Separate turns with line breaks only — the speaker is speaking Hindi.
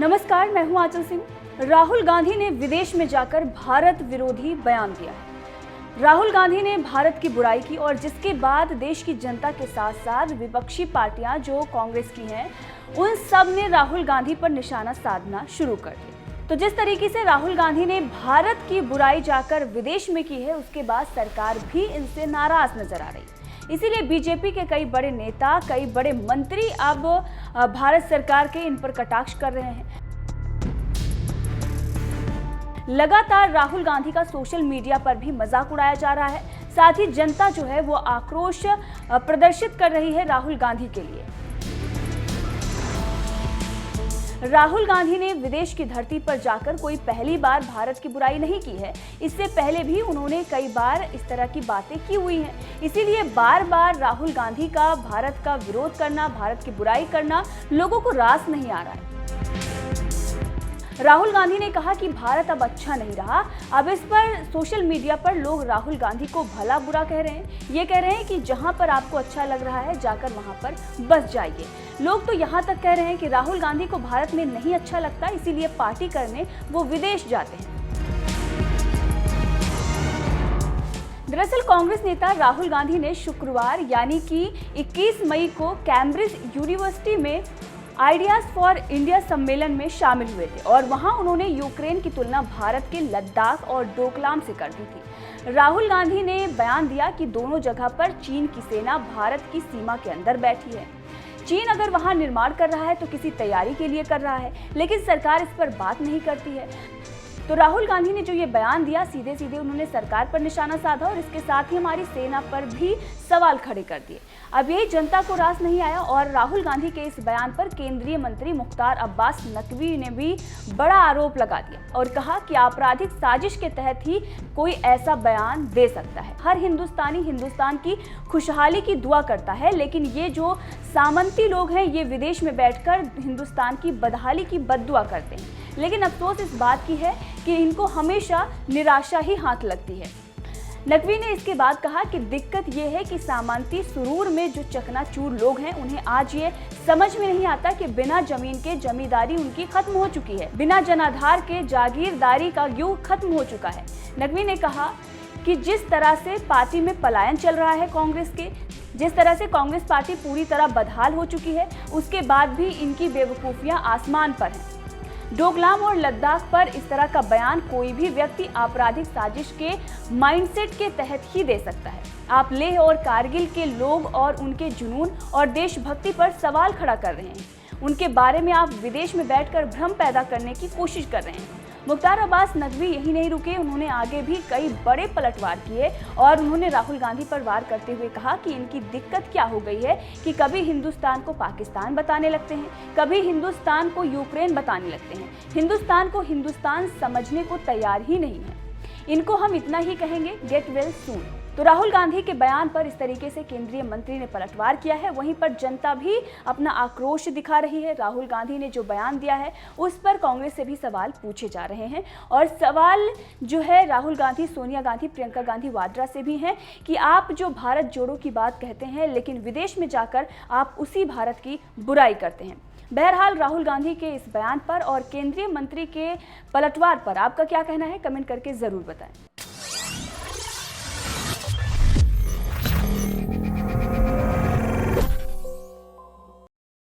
नमस्कार, मैं हूं आंचल सिंह। राहुल गांधी ने विदेश में जाकर भारत विरोधी बयान दिया है। राहुल गांधी ने भारत की बुराई की और जिसके बाद देश की जनता के साथ साथ विपक्षी पार्टियां जो कांग्रेस की हैं, उन सब ने राहुल गांधी पर निशाना साधना शुरू कर दिया। तो जिस तरीके से राहुल गांधी ने भारत की बुराई जाकर विदेश में की है, उसके बाद सरकार भी इनसे नाराज नजर आ रही है। इसीलिए बीजेपी के कई बड़े नेता, कई बड़े मंत्री अब भारत सरकार के इन पर कटाक्ष कर रहे हैं। लगातार राहुल गांधी का सोशल मीडिया पर भी मजाक उड़ाया जा रहा है। साथ ही जनता जो है वो आक्रोश प्रदर्शित कर रही है राहुल गांधी के लिए। राहुल गांधी ने विदेश की धरती पर जाकर कोई पहली बार भारत की बुराई नहीं की है। इससे पहले भी उन्होंने कई बार इस तरह की बातें की हुई हैं। इसीलिए बार बार राहुल गांधी का भारत का विरोध करना, भारत की बुराई करना लोगों को रास नहीं आ रहा है। राहुल गांधी ने कहा कि भारत अब अच्छा नहीं रहा। अब इस पर सोशल मीडिया पर लोग राहुल गांधी को भला बुरा कह रहे हैं। ये कह रहे हैं कि जहां पर आपको अच्छा लग रहा है जाकर वहां पर बस जाइए। लोग तो यहां तक कह रहे हैं कि राहुल गांधी को भारत में नहीं अच्छा लगता, इसीलिए पार्टी करने वो विदेश जाते हैं। दरअसल कांग्रेस नेता राहुल गांधी ने शुक्रवार यानी कि 21 मई को कैम्ब्रिज यूनिवर्सिटी में आइडियाज फॉर इंडिया सम्मेलन में शामिल हुए थे और वहां उन्होंने यूक्रेन की तुलना भारत के लद्दाख और डोकलाम से कर दी थी। राहुल गांधी ने बयान दिया कि दोनों जगह पर चीन की सेना भारत की सीमा के अंदर बैठी है। चीन अगर वहां निर्माण कर रहा है तो किसी तैयारी के लिए कर रहा है, लेकिन सरकार इस पर बात नहीं करती है। तो राहुल गांधी ने जो ये बयान दिया, सीधे सीधे उन्होंने सरकार पर निशाना साधा और इसके साथ ही हमारी सेना पर भी सवाल खड़े कर दिए। अब यही जनता को रास नहीं आया और राहुल गांधी के इस बयान पर केंद्रीय मंत्री मुख्तार अब्बास नकवी ने भी बड़ा आरोप लगा दिया और कहा कि आपराधिक साजिश के तहत ही कोई ऐसा बयान दे सकता है। हर हिंदुस्तानी हिंदुस्तान की खुशहाली की दुआ करता है, लेकिन ये जो सामंती लोग हैं ये विदेश में बैठकर हिंदुस्तान की बदहाली की बद्दुआ करते हैं। लेकिन अफसोस इस बात की है कि इनको हमेशा निराशा ही हाथ लगती है। नकवी ने इसके बाद कहा कि दिक्कत यह है कि सामंती सुरूर में जो चकनाचूर लोग हैं, उन्हें आज ये समझ में नहीं आता कि बिना जमीन के जमींदारी उनकी खत्म हो चुकी है, बिना जनाधार के जागीरदारी का युग खत्म हो चुका है। नकवी ने कहा कि जिस तरह से पार्टी में पलायन चल रहा है कांग्रेस के, जिस तरह से कांग्रेस पार्टी पूरी तरह बदहाल हो चुकी है, उसके बाद भी इनकी बेवकूफियां आसमान पर हैं। डोकलाम और लद्दाख पर इस तरह का बयान कोई भी व्यक्ति आपराधिक साजिश के माइंडसेट के तहत ही दे सकता है। आप लेह और कारगिल के लोग और उनके जुनून और देशभक्ति पर सवाल खड़ा कर रहे हैं। उनके बारे में आप विदेश में बैठकर भ्रम पैदा करने की कोशिश कर रहे हैं। मुख्तार अब्बास नकवी यही नहीं रुके, उन्होंने आगे भी कई बड़े पलटवार किए और उन्होंने राहुल गांधी पर वार करते हुए कहा कि इनकी दिक्कत क्या हो गई है कि कभी हिंदुस्तान को पाकिस्तान बताने लगते हैं, कभी हिंदुस्तान को यूक्रेन बताने लगते हैं। हिंदुस्तान को हिंदुस्तान समझने को तैयार ही नहीं है। इनको हम इतना ही कहेंगे, गेट वेल सून। तो राहुल गांधी के बयान पर इस तरीके से केंद्रीय मंत्री ने पलटवार किया है। वहीं पर जनता भी अपना आक्रोश दिखा रही है। राहुल गांधी ने जो बयान दिया है उस पर कांग्रेस से भी सवाल पूछे जा रहे हैं और सवाल जो है राहुल गांधी, सोनिया गांधी, प्रियंका गांधी वाड्रा से भी हैं कि आप जो भारत जोड़ो की बात कहते हैं, लेकिन विदेश में जाकर आप उसी भारत की बुराई करते हैं। बहरहाल राहुल गांधी के इस बयान पर और केंद्रीय मंत्री के पलटवार पर आपका क्या कहना है, कमेंट करके जरूर बताएं।